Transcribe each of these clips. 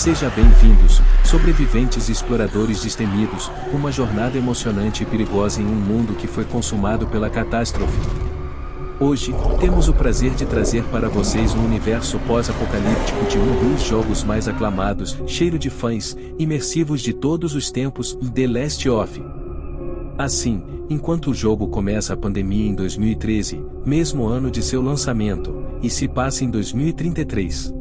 Seja bem-vindos, sobreviventes e exploradores destemidos, uma jornada emocionante e perigosa em um mundo que foi consumado pela catástrofe. Hoje, temos o prazer de trazer para vocês um universo pós-apocalíptico de um dos jogos mais aclamados, cheio de fãs, imersivos de todos os tempos, The Last of. Assim, enquanto o jogo começa a pandemia em 2013, mesmo ano de seu lançamento, e se passa em 2033.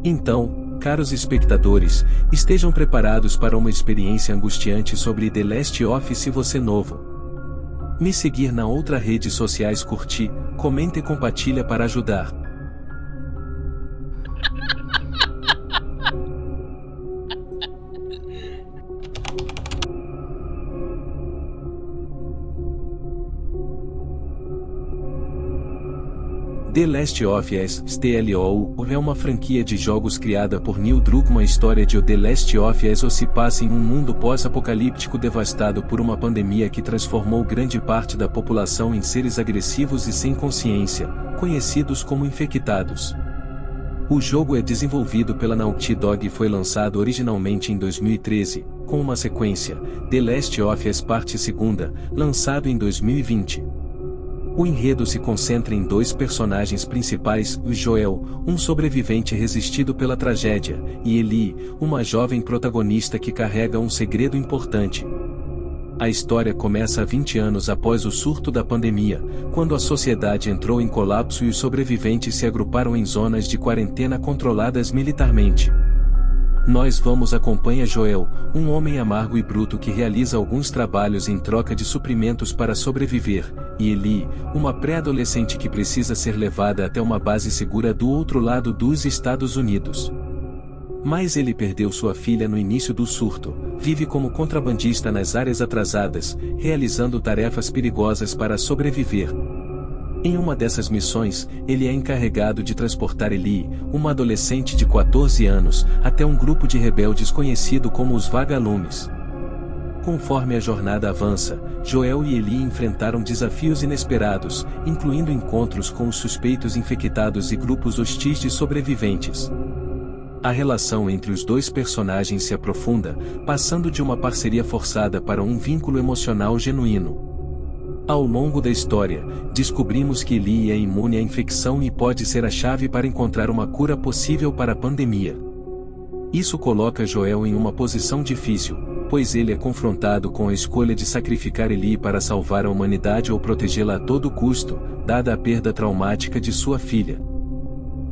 Então, caros espectadores, estejam preparados para uma experiência angustiante sobre The Last of Us. Se você novo, me seguir na outra redes sociais, curtir, comenta e compartilha para ajudar. The Last of Us (TLO) é uma franquia de jogos criada por Neil Druckmann. A história de The Last of Us se passa em um mundo pós-apocalíptico devastado por uma pandemia que transformou grande parte da população em seres agressivos e sem consciência, conhecidos como infectados. O jogo é desenvolvido pela Naughty Dog e foi lançado originalmente em 2013, com uma sequência, The Last of Us Parte 2, lançado em 2020. O enredo se concentra em dois personagens principais, o Joel, um sobrevivente resistido pela tragédia, e Ellie, uma jovem protagonista que carrega um segredo importante. A história começa 20 anos após o surto da pandemia, quando a sociedade entrou em colapso e os sobreviventes se agruparam em zonas de quarentena controladas militarmente. Nós acompanhar Joel, um homem amargo e bruto que realiza alguns trabalhos em troca de suprimentos para sobreviver, e Ellie, uma pré-adolescente que precisa ser levada até uma base segura do outro lado dos Estados Unidos. Mas ele perdeu sua filha no início do surto, vive como contrabandista nas áreas atrasadas, realizando tarefas perigosas para sobreviver. Em uma dessas missões, ele é encarregado de transportar Ellie, uma adolescente de 14 anos, até um grupo de rebeldes conhecido como os Vagalumes. Conforme a jornada avança, Joel e Ellie enfrentaram desafios inesperados, incluindo encontros com os suspeitos infectados e grupos hostis de sobreviventes. A relação entre os dois personagens se aprofunda, passando de uma parceria forçada para um vínculo emocional genuíno. Ao longo da história, descobrimos que Ellie é imune à infecção e pode ser a chave para encontrar uma cura possível para a pandemia. Isso coloca Joel em uma posição difícil, pois ele é confrontado com a escolha de sacrificar Ellie para salvar a humanidade ou protegê-la a todo custo, dada a perda traumática de sua filha.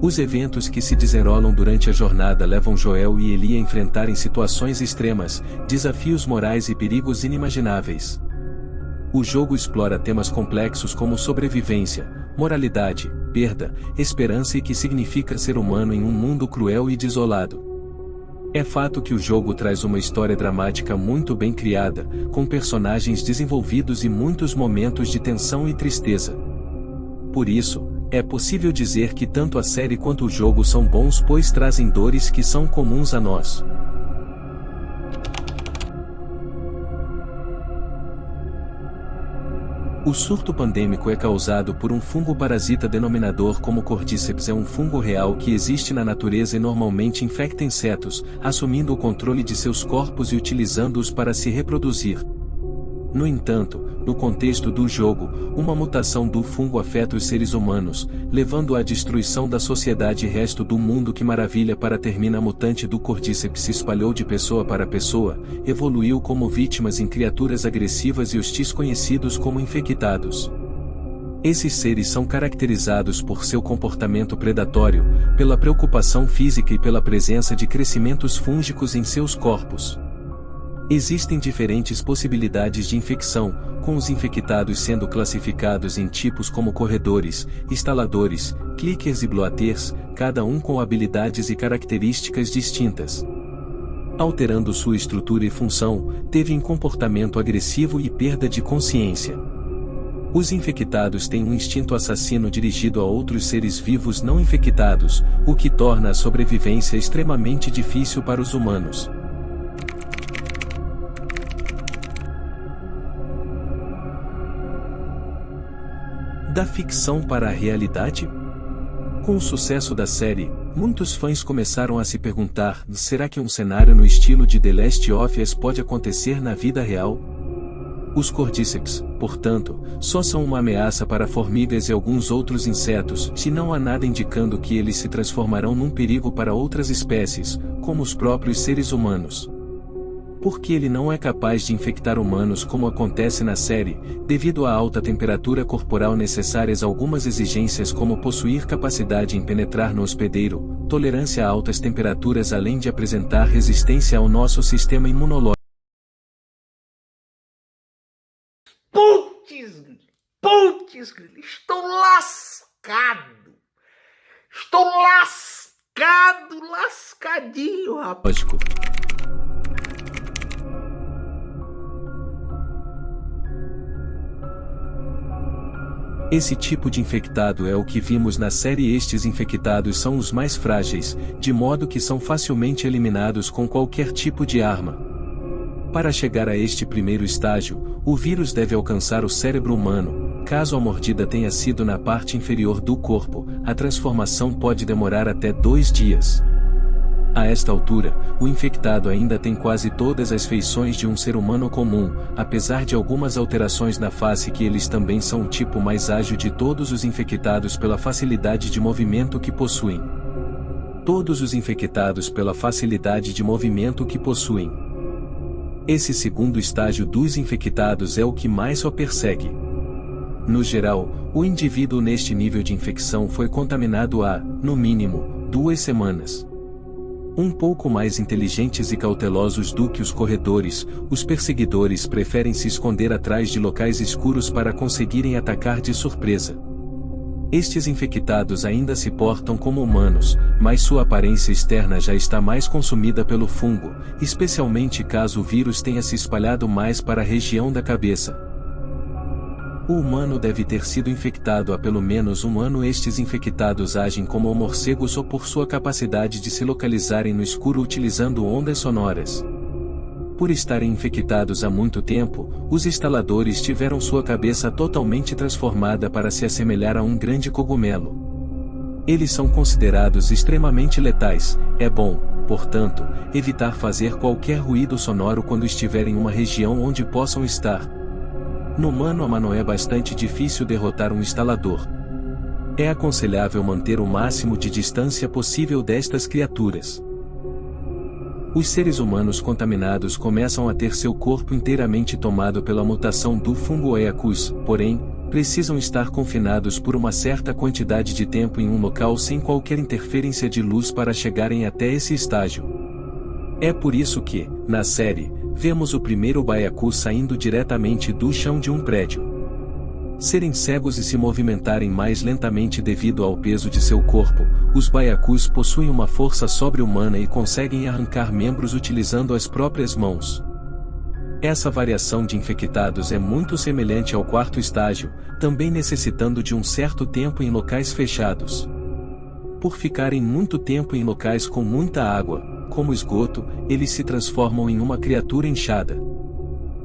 Os eventos que se desenrolam durante a jornada levam Joel e Ellie a enfrentarem situações extremas, desafios morais e perigos inimagináveis. O jogo explora temas complexos como sobrevivência, moralidade, perda, esperança e que significa ser humano em um mundo cruel e desolado. É fato que o jogo traz uma história dramática muito bem criada, com personagens desenvolvidos e muitos momentos de tensão e tristeza. Por isso, é possível dizer que tanto a série quanto o jogo são bons, pois trazem dores que são comuns a nós. O surto pandêmico é causado por um fungo parasita denominador como Cordyceps. É um fungo real que existe na natureza e normalmente infecta insetos, assumindo o controle de seus corpos e utilizando-os para se reproduzir. No entanto, no contexto do jogo, uma mutação do fungo afeta os seres humanos, levando à destruição da sociedade e resto do mundo. Que maravilha! Para terminar, a mutante do Cordyceps se espalhou de pessoa para pessoa, evoluiu como vítimas em criaturas agressivas e hostis conhecidos como infectados. Esses seres são caracterizados por seu comportamento predatório, pela preocupação física e pela presença de crescimentos fúngicos em seus corpos. Existem diferentes possibilidades de infecção, com os infectados sendo classificados em tipos como corredores, instaladores, clickers e bloaters, cada um com habilidades e características distintas. Alterando sua estrutura e função, teve em comportamento agressivo e perda de consciência. Os infectados têm um instinto assassino dirigido a outros seres vivos não infectados, o que torna a sobrevivência extremamente difícil para os humanos. Da ficção para a realidade? Com o sucesso da série, Muitos fãs começaram a se perguntar: será que um cenário no estilo de The Last of Us pode acontecer na vida real? Os Cordyceps, portanto, só são uma ameaça para formigas e alguns outros insetos, se não há nada indicando que eles se transformarão num perigo para outras espécies, como os próprios seres humanos. Porque ele não é capaz de infectar humanos como acontece na série, devido à alta temperatura corporal necessárias algumas exigências como possuir capacidade em penetrar no hospedeiro, tolerância a altas temperaturas além de apresentar resistência ao nosso sistema imunológico. Putz, estou lascado. Estou lascadinho, rapaz. Esse tipo de infectado é o que vimos na série. Estes infectados são os mais frágeis, de modo que são facilmente eliminados com qualquer tipo de arma. Para chegar a este primeiro estágio, o vírus deve alcançar o cérebro humano. Caso a mordida tenha sido na parte inferior do corpo, a transformação pode demorar até 2 dias. A esta altura, o infectado ainda tem quase todas as feições de um ser humano comum, apesar de algumas alterações na face que eles também são o tipo mais ágil de todos os infectados pela facilidade de movimento que possuem. Todos os infectados pela facilidade de movimento que possuem. Esse segundo estágio dos infectados é o que mais o persegue. No geral, o indivíduo neste nível de infecção foi contaminado há, no mínimo, 2 semanas. Um pouco mais inteligentes e cautelosos do que os corredores, os perseguidores preferem se esconder atrás de locais escuros para conseguirem atacar de surpresa. Estes infectados ainda se portam como humanos, mas sua aparência externa já está mais consumida pelo fungo, especialmente caso o vírus tenha se espalhado mais para a região da cabeça. O humano deve ter sido infectado há pelo menos 1 ano. Estes infectados agem como morcegos ou por sua capacidade de se localizarem no escuro utilizando ondas sonoras. Por estarem infectados há muito tempo, os instaladores tiveram sua cabeça totalmente transformada para se assemelhar a um grande cogumelo. Eles são considerados extremamente letais. É bom, portanto, evitar fazer qualquer ruído sonoro quando estiver em uma região onde possam estar. No mano a mano é bastante difícil derrotar um instalador. É aconselhável manter o máximo de distância possível destas criaturas. Os seres humanos contaminados começam a ter seu corpo inteiramente tomado pela mutação do fungo Eacus, porém, precisam estar confinados por uma certa quantidade de tempo em um local sem qualquer interferência de luz para chegarem até esse estágio. É por isso que, na série, vemos o primeiro baiacu saindo diretamente do chão de um prédio. Serem cegos e se movimentarem mais lentamente devido ao peso de seu corpo, os baiacus possuem uma força sobre-humana e conseguem arrancar membros utilizando as próprias mãos. Essa variação de infectados é muito semelhante ao 4º estágio, também necessitando de um certo tempo em locais fechados. Por ficarem muito tempo em locais com muita água, como esgoto, eles se transformam em uma criatura inchada.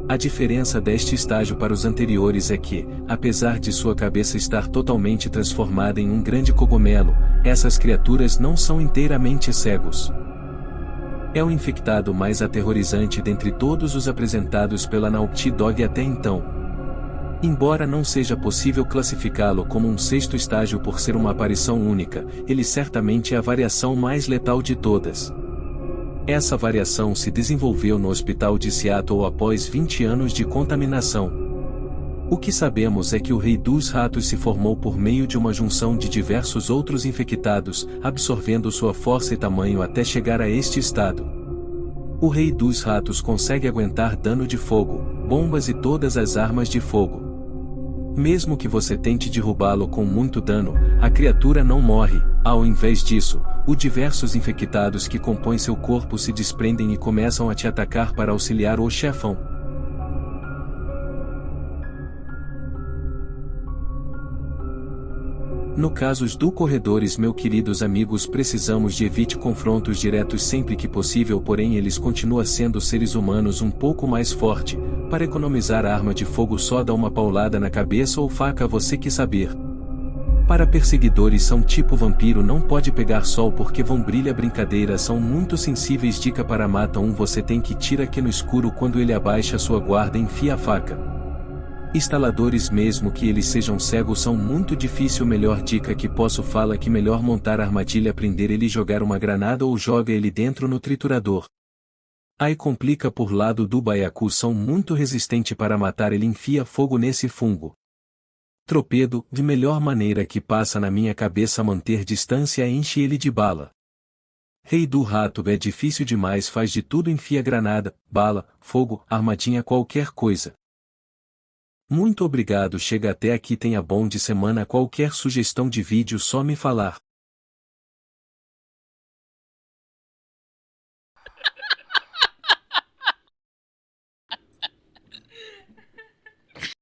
A diferença deste estágio para os anteriores é que, apesar de sua cabeça estar totalmente transformada em um grande cogumelo, essas criaturas não são inteiramente cegos. É o infectado mais aterrorizante dentre todos os apresentados pela Naughty Dog até então. Embora não seja possível classificá-lo como um 6º estágio por ser uma aparição única, ele certamente é a variação mais letal de todas. Essa variação se desenvolveu no hospital de Seattle após 20 anos de contaminação. O que sabemos é que o Rei dos Ratos se formou por meio de uma junção de diversos outros infectados, absorvendo sua força e tamanho até chegar a este estado. O Rei dos Ratos consegue aguentar dano de fogo, bombas e todas as armas de fogo. Mesmo que você tente derrubá-lo com muito dano, a criatura não morre. Ao invés disso, os diversos infectados que compõem seu corpo se desprendem e começam a te atacar para auxiliar o chefão. No caso dos corredores, meus queridos amigos, precisamos de evite confrontos diretos sempre que possível, porém eles continuam sendo seres humanos um pouco mais forte. Para economizar a arma de fogo só dá uma paulada na cabeça ou faca, você que saber. Para perseguidores são tipo vampiro, não pode pegar sol porque vão brilha, brincadeira, são muito sensíveis. Dica para mata um, você tem que tira que no escuro quando ele abaixa sua guarda enfia a faca. Instaladores mesmo que eles sejam cegos são muito difícil. Melhor dica que posso fala que melhor montar armadilha, prender ele, jogar uma granada ou joga ele dentro no triturador. Aí complica por lado do baiacu, são muito resistente para matar ele, enfia fogo nesse fungo. Tropedo, de melhor maneira que passa na minha cabeça manter distância, enche ele de bala. Rei do rato é difícil demais, faz de tudo, enfia granada, bala, fogo, armadilha, qualquer coisa. Muito obrigado, chega até aqui, tenha bom de semana. Qualquer sugestão de vídeo só me falar.